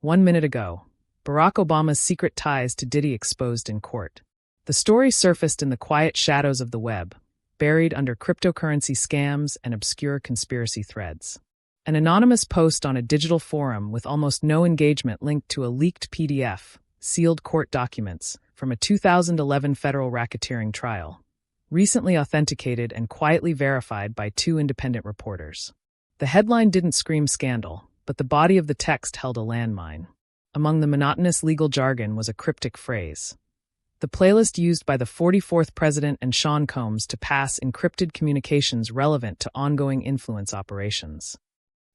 1 minute ago, Barack Obama's secret ties to Diddy exposed in court. The story surfaced in the quiet shadows of the web, buried under cryptocurrency scams and obscure conspiracy threads. An anonymous post on a digital forum with almost no engagement linked to a leaked PDF, sealed court documents, from a 2011 federal racketeering trial, recently authenticated and quietly verified by 2 independent reporters. The headline didn't scream scandal, but the body of the text held a landmine. Among the monotonous legal jargon was a cryptic phrase: the playlist used by the 44th President and Sean Combs to pass encrypted communications relevant to ongoing influence operations.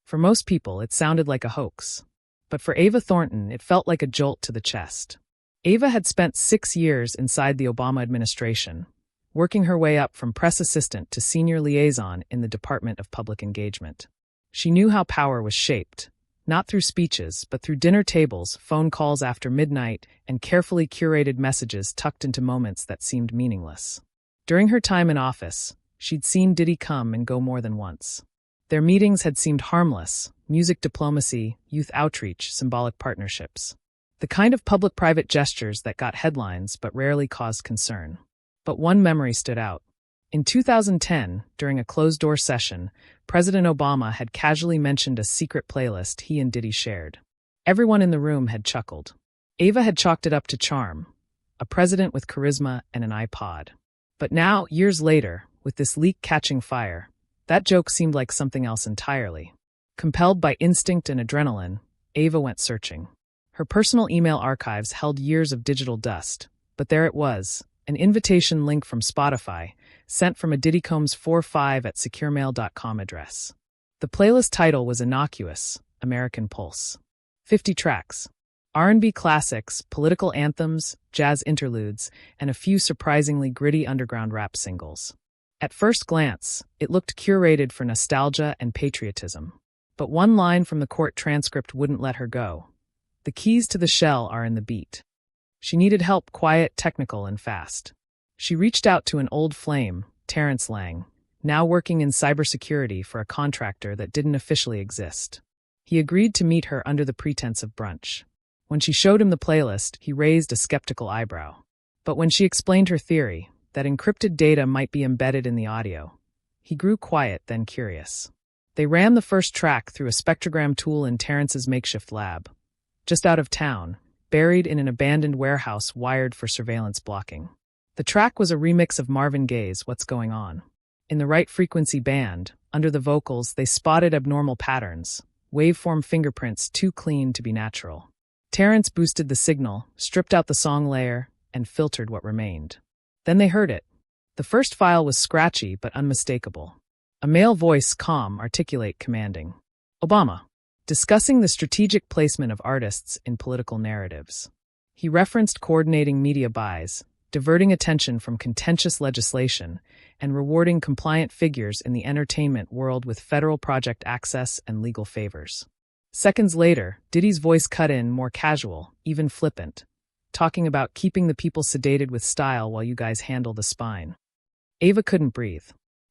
For most people, it sounded like a hoax. But for Ava Thornton, it felt like a jolt to the chest. Ava had spent 6 years inside the Obama administration, working her way up from press assistant to senior liaison in the Department of Public Engagement. She knew how power was shaped, not through speeches, but through dinner tables, phone calls after midnight, and carefully curated messages tucked into moments that seemed meaningless. During her time in office, she'd seen Diddy come and go more than once. Their meetings had seemed harmless: music diplomacy, youth outreach, symbolic partnerships. The kind of public-private gestures that got headlines but rarely caused concern. But one memory stood out. In 2010, during a closed-door session, President Obama had casually mentioned a secret playlist he and Diddy shared. Everyone in the room had chuckled. Ava had chalked it up to charm, a president with charisma and an iPod. But now, years later, with this leak catching fire, that joke seemed like something else entirely. Compelled by instinct and adrenaline, Ava went searching. Her personal email archives held years of digital dust, but there it was, an invitation link from Spotify, sent from a diddycombs45@securemail.com address. The playlist title was innocuous: American Pulse. 50 tracks. R&B classics, political anthems, jazz interludes, and a few surprisingly gritty underground rap singles. At first glance, it looked curated for nostalgia and patriotism. But one line from the court transcript wouldn't let her go. The keys to the shell are in the beat. She needed help, quiet, technical, and fast. She reached out to an old flame, Terrence Lang, now working in cybersecurity for a contractor that didn't officially exist. He agreed to meet her under the pretense of brunch. When she showed him the playlist, he raised a skeptical eyebrow. But when she explained her theory, that encrypted data might be embedded in the audio, he grew quiet, then curious. They ran the first track through a spectrogram tool in Terrence's makeshift lab, just out of town, buried in an abandoned warehouse wired for surveillance blocking. The track was a remix of Marvin Gaye's What's Going On. In the right frequency band, under the vocals, they spotted abnormal patterns, waveform fingerprints too clean to be natural. Terrence boosted the signal, stripped out the song layer, and filtered what remained. Then they heard it. The first file was scratchy but unmistakable. A male voice, calm, articulate, commanding. Obama. Discussing the strategic placement of artists in political narratives. He referenced coordinating media buys, diverting attention from contentious legislation, and rewarding compliant figures in the entertainment world with federal project access and legal favors. Seconds later, Diddy's voice cut in, more casual, even flippant, talking about keeping the people sedated with style while you guys handle the spine. Ava couldn't breathe.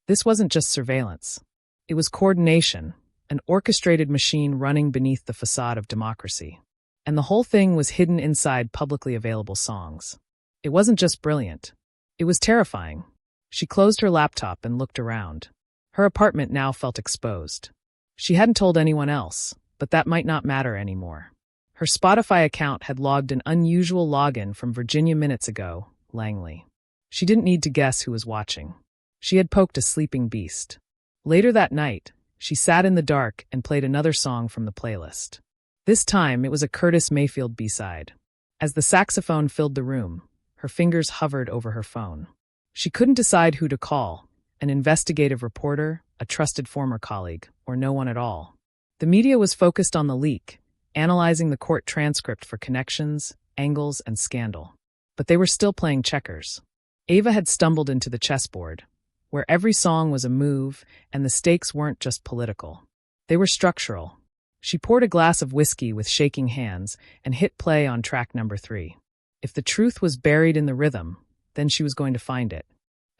This wasn't just surveillance. It was coordination, an orchestrated machine running beneath the facade of democracy. And the whole thing was hidden inside publicly available songs. It wasn't just brilliant. It was terrifying. She closed her laptop and looked around. Her apartment now felt exposed. She hadn't told anyone else, but that might not matter anymore. Her Spotify account had logged an unusual login from Virginia minutes ago, Langley. She didn't need to guess who was watching. She had poked a sleeping beast. Later that night, she sat in the dark and played another song from the playlist. This time, it was a Curtis Mayfield B-side. As the saxophone filled the room, her fingers hovered over her phone. She couldn't decide who to call: an investigative reporter, a trusted former colleague, or no one at all. The media was focused on the leak, analyzing the court transcript for connections, angles, and scandal. But they were still playing checkers. Ava had stumbled into the chessboard, where every song was a move, and the stakes weren't just political. They were structural. She poured a glass of whiskey with shaking hands and hit play on track number 3. If the truth was buried in the rhythm, then she was going to find it.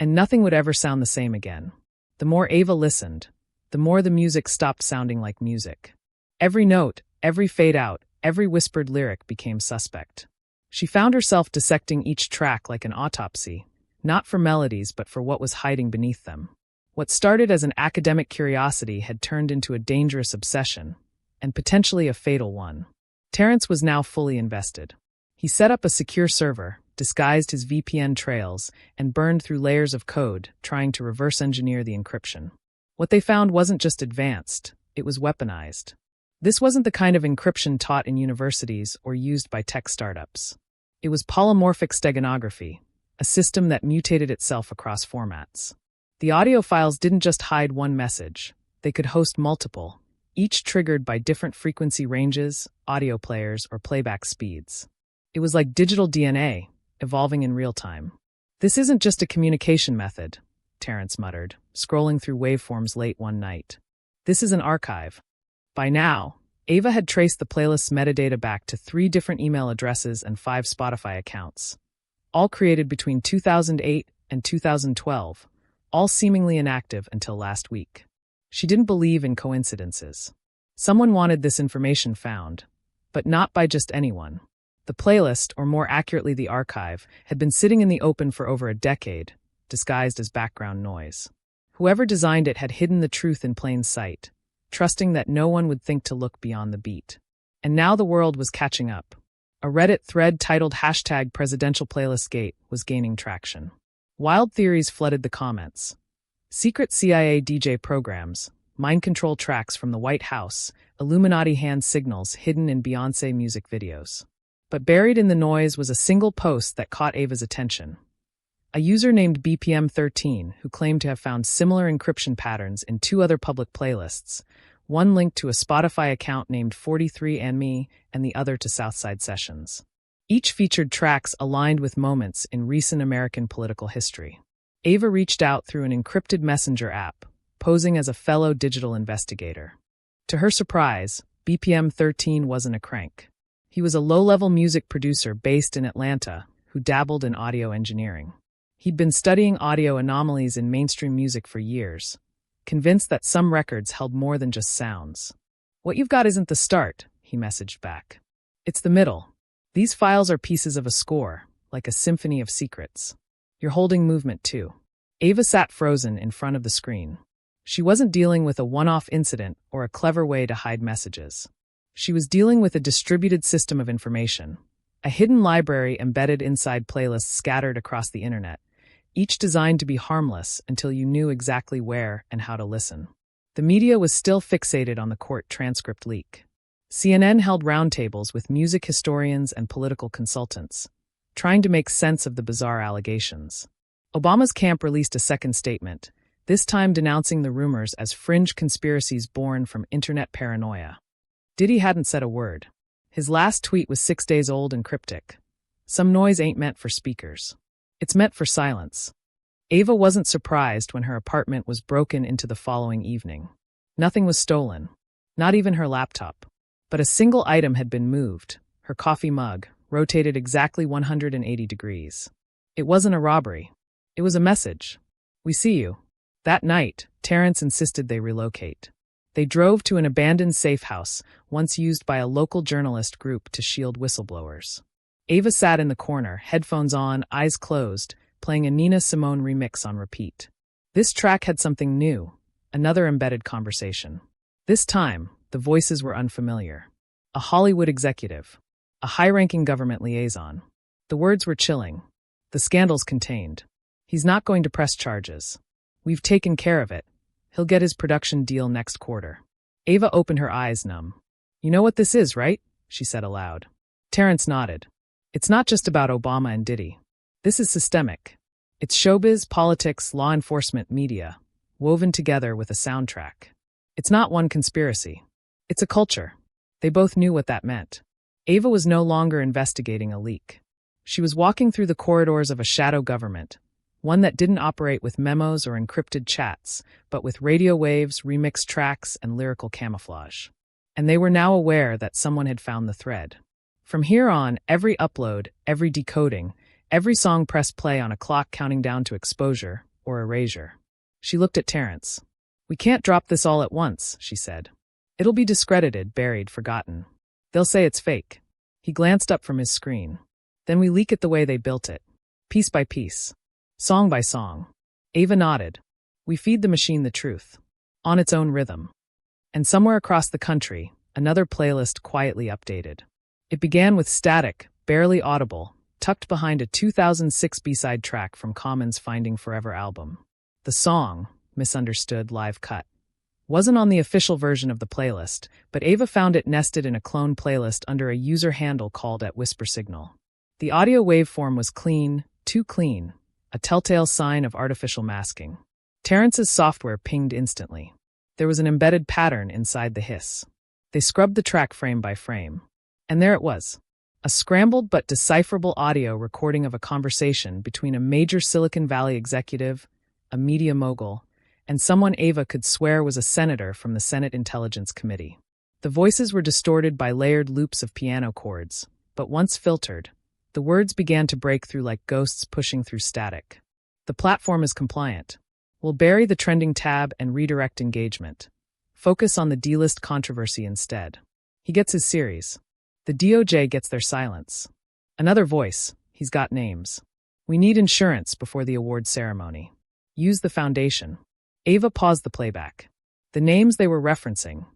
And nothing would ever sound the same again. The more Ava listened, the more the music stopped sounding like music. Every note, every fade out, Every whispered lyric became suspect. She found herself dissecting each track like an autopsy, not for melodies but for what was hiding beneath them. What started as an academic curiosity had turned into a dangerous obsession, and potentially a fatal one. Terrence was now fully invested. He set up a secure server, disguised his VPN trails, and burned through layers of code, trying to reverse engineer the encryption. What they found wasn't just advanced, it was weaponized. This wasn't the kind of encryption taught in universities or used by tech startups. It was polymorphic steganography, a system that mutated itself across formats. The audio files didn't just hide one message, they could host multiple, each triggered by different frequency ranges, audio players, or playback speeds. It was like digital DNA, evolving in real time. This isn't just a communication method, Terrence muttered, scrolling through waveforms late one night. This is an archive. By now, Ava had traced the playlist's metadata back to 3 different email addresses and 5 Spotify accounts, all created between 2008 and 2012, all seemingly inactive until last week. She didn't believe in coincidences. Someone wanted this information found, but not by just anyone. The playlist, or more accurately the archive, had been sitting in the open for over a decade, disguised as background noise. Whoever designed it had hidden the truth in plain sight, trusting that no one would think to look beyond the beat. And now the world was catching up. A Reddit thread titled #PresidentialPlaylistGate was gaining traction. Wild theories flooded the comments. Secret CIA DJ programs, mind control tracks from the White House, Illuminati hand signals hidden in Beyoncé music videos. But buried in the noise was a single post that caught Ava's attention. A user named BPM13, who claimed to have found similar encryption patterns in 2 other public playlists, one linked to a Spotify account named 43andMe and the other to Southside Sessions. Each featured tracks aligned with moments in recent American political history. Ava reached out through an encrypted messenger app, posing as a fellow digital investigator. To her surprise, BPM13 wasn't a crank. He was a low-level music producer based in Atlanta who dabbled in audio engineering. He'd been studying audio anomalies in mainstream music for years, convinced that some records held more than just sounds. "What you've got isn't the start," he messaged back. "It's the middle. These files are pieces of a score, like a symphony of secrets. You're holding movement too." Ava sat frozen in front of the screen. She wasn't dealing with a one-off incident or a clever way to hide messages. She was dealing with a distributed system of information, a hidden library embedded inside playlists scattered across the internet, each designed to be harmless until you knew exactly where and how to listen. The media was still fixated on the court transcript leak. CNN held roundtables with music historians and political consultants, trying to make sense of the bizarre allegations. Obama's camp released a second statement, this time denouncing the rumors as fringe conspiracies born from internet paranoia. Diddy hadn't said a word. His last tweet was 6 days old and cryptic. "Some noise ain't meant for speakers. It's meant for silence." Ava wasn't surprised when her apartment was broken into the following evening. Nothing was stolen, not even her laptop. But a single item had been moved, her coffee mug, rotated exactly 180 degrees. It wasn't a robbery. It was a message. "We see you." That night, Terrence insisted they relocate. They drove to an abandoned safe house, once used by a local journalist group to shield whistleblowers. Ava sat in the corner, headphones on, eyes closed, playing a Nina Simone remix on repeat. This track had something new, another embedded conversation. This time, the voices were unfamiliar. A Hollywood executive, a high-ranking government liaison. The words were chilling. The scandal's contained. "He's not going to press charges. We've taken care of it. He'll get his production deal next quarter." Ava opened her eyes numb. "You know what this is, right?" she said aloud. Terrence nodded. "It's not just about Obama and Diddy. This is systemic. It's showbiz, politics, law enforcement, media, woven together with a soundtrack. It's not one conspiracy. It's a culture." They both knew what that meant. Ava was no longer investigating a leak. She was walking through the corridors of a shadow government, one that didn't operate with memos or encrypted chats, but with radio waves, remixed tracks, and lyrical camouflage. And they were now aware that someone had found the thread. From here on, every upload, every decoding, every song pressed play on a clock counting down to exposure or erasure. She looked at Terrence. "We can't drop this all at once," she said. "It'll be discredited, buried, forgotten. They'll say it's fake. He glanced up from his screen. Then we leak it the way they built it. Piece by piece. Song by song. Ava nodded. We feed the machine the truth. On its own rhythm. And somewhere across the country, another playlist quietly updated. It began with static, barely audible, tucked behind a 2006 B-side track from Common's Finding Forever album. The song, Misunderstood Live Cut, wasn't on the official version of the playlist, but Ava found it nested in a clone playlist under a user handle called @WhisperSignal. The audio waveform was clean, too clean, a telltale sign of artificial masking. Terrence's software pinged instantly. There was an embedded pattern inside the hiss. They scrubbed the track frame by frame. And there it was. A scrambled but decipherable audio recording of a conversation between a major Silicon Valley executive, a media mogul, and someone Ava could swear was a senator from the Senate Intelligence Committee. The voices were distorted by layered loops of piano chords, but once filtered, the words began to break through like ghosts pushing through static. The platform is compliant. We'll bury the trending tab and redirect engagement. Focus on the D-list controversy instead. He gets his series. The DOJ gets their silence. Another voice. He's got names. We need insurance before the award ceremony. Use the foundation. Ava paused the playback. The names they were referencing.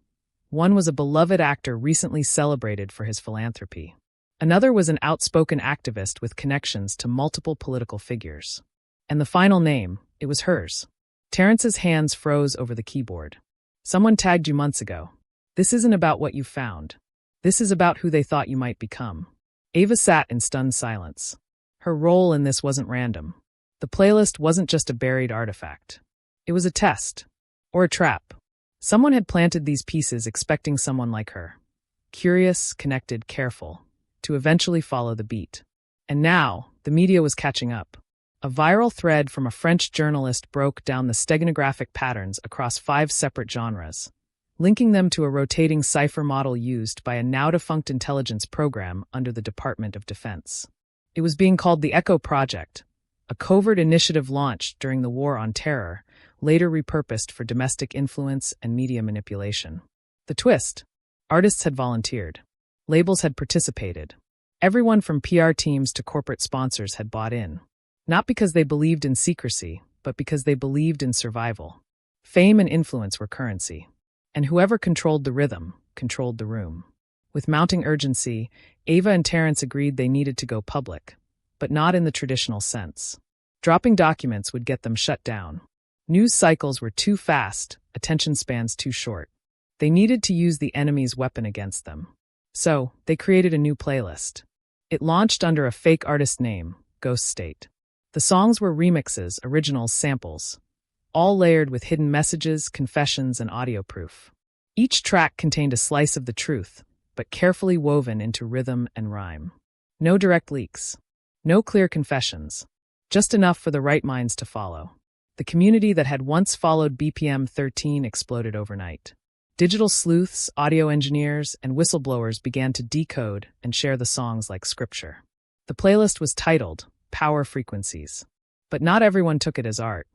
One was a beloved actor recently celebrated for his philanthropy. Another was an outspoken activist with connections to multiple political figures. And the final name, it was hers. Terrence's hands froze over the keyboard. Someone tagged you months ago. This isn't about what you found. This is about who they thought you might become. Ava sat in stunned silence. Her role in this wasn't random. The playlist wasn't just a buried artifact. It was a test. Or a trap. Someone had planted these pieces expecting someone like her. Curious, connected, careful. To eventually follow the beat. And now, the media was catching up. A viral thread from a French journalist broke down the steganographic patterns across 5 separate genres, linking them to a rotating cipher model used by a now-defunct intelligence program under the Department of Defense. It was being called the Echo Project, a covert initiative launched during the War on Terror, later repurposed for domestic influence and media manipulation. The twist: artists had volunteered. Labels had participated. Everyone from PR teams to corporate sponsors had bought in. Not because they believed in secrecy, but because they believed in survival. Fame and influence were currency. And whoever controlled the rhythm, controlled the room. With mounting urgency, Ava and Terrence agreed they needed to go public, but not in the traditional sense. Dropping documents would get them shut down. News cycles were too fast, attention spans too short. They needed to use the enemy's weapon against them. So, they created a new playlist. It launched under a fake artist name, Ghost State. The songs were remixes, originals, samples, all layered with hidden messages, confessions, and audio proof. Each track contained a slice of the truth, but carefully woven into rhythm and rhyme. No direct leaks. No clear confessions. Just enough for the right minds to follow. The community that had once followed BPM 13 exploded overnight. Digital sleuths, audio engineers, and whistleblowers began to decode and share the songs like scripture. The playlist was titled Power Frequencies. But not everyone took it as art.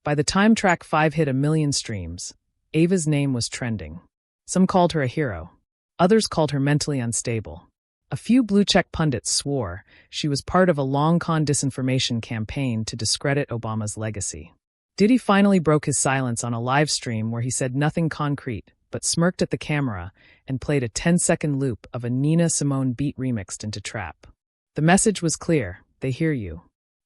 By the time track 5 hit 1 million streams, Ava's name was trending. Some called her a hero. Others called her mentally unstable. A few blue-check pundits swore she was part of a long-con disinformation campaign to discredit Obama's legacy. Diddy finally broke his silence on a live stream where he said nothing concrete, but smirked at the camera and played a 10-second loop of a Nina Simone beat remixed into trap. The message was clear: they hear you.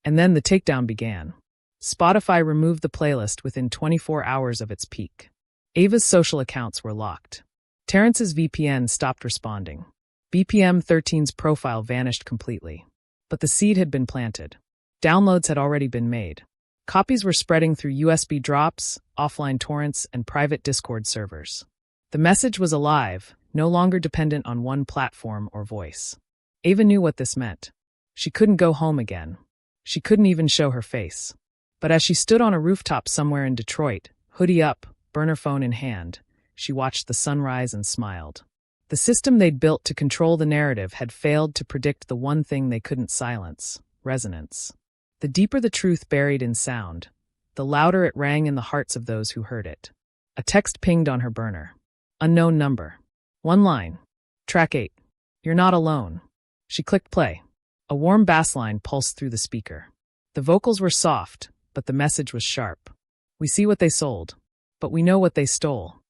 And then the takedown began. Spotify removed the playlist within 24 hours of its peak. Ava's social accounts were locked. Terrence's VPN stopped responding. BPM 13's profile vanished completely. But the seed had been planted. Downloads had already been made. Copies were spreading through USB drops, offline torrents, and private Discord servers. The message was alive, no longer dependent on one platform or voice. Ava knew what this meant. She couldn't go home again. She couldn't even show her face. But as she stood on a rooftop somewhere in Detroit, hoodie up, burner phone in hand, she watched the sunrise and smiled. The system they'd built to control the narrative had failed to predict the one thing they couldn't silence: resonance. The deeper the truth buried in sound, the louder it rang in the hearts of those who heard it. A text pinged on her burner. Unknown number. One line. Track 8. You're not alone. She clicked play. A warm bass line pulsed through the speaker. The vocals were soft, but the message was sharp. We see what they sold, but we know what they stole.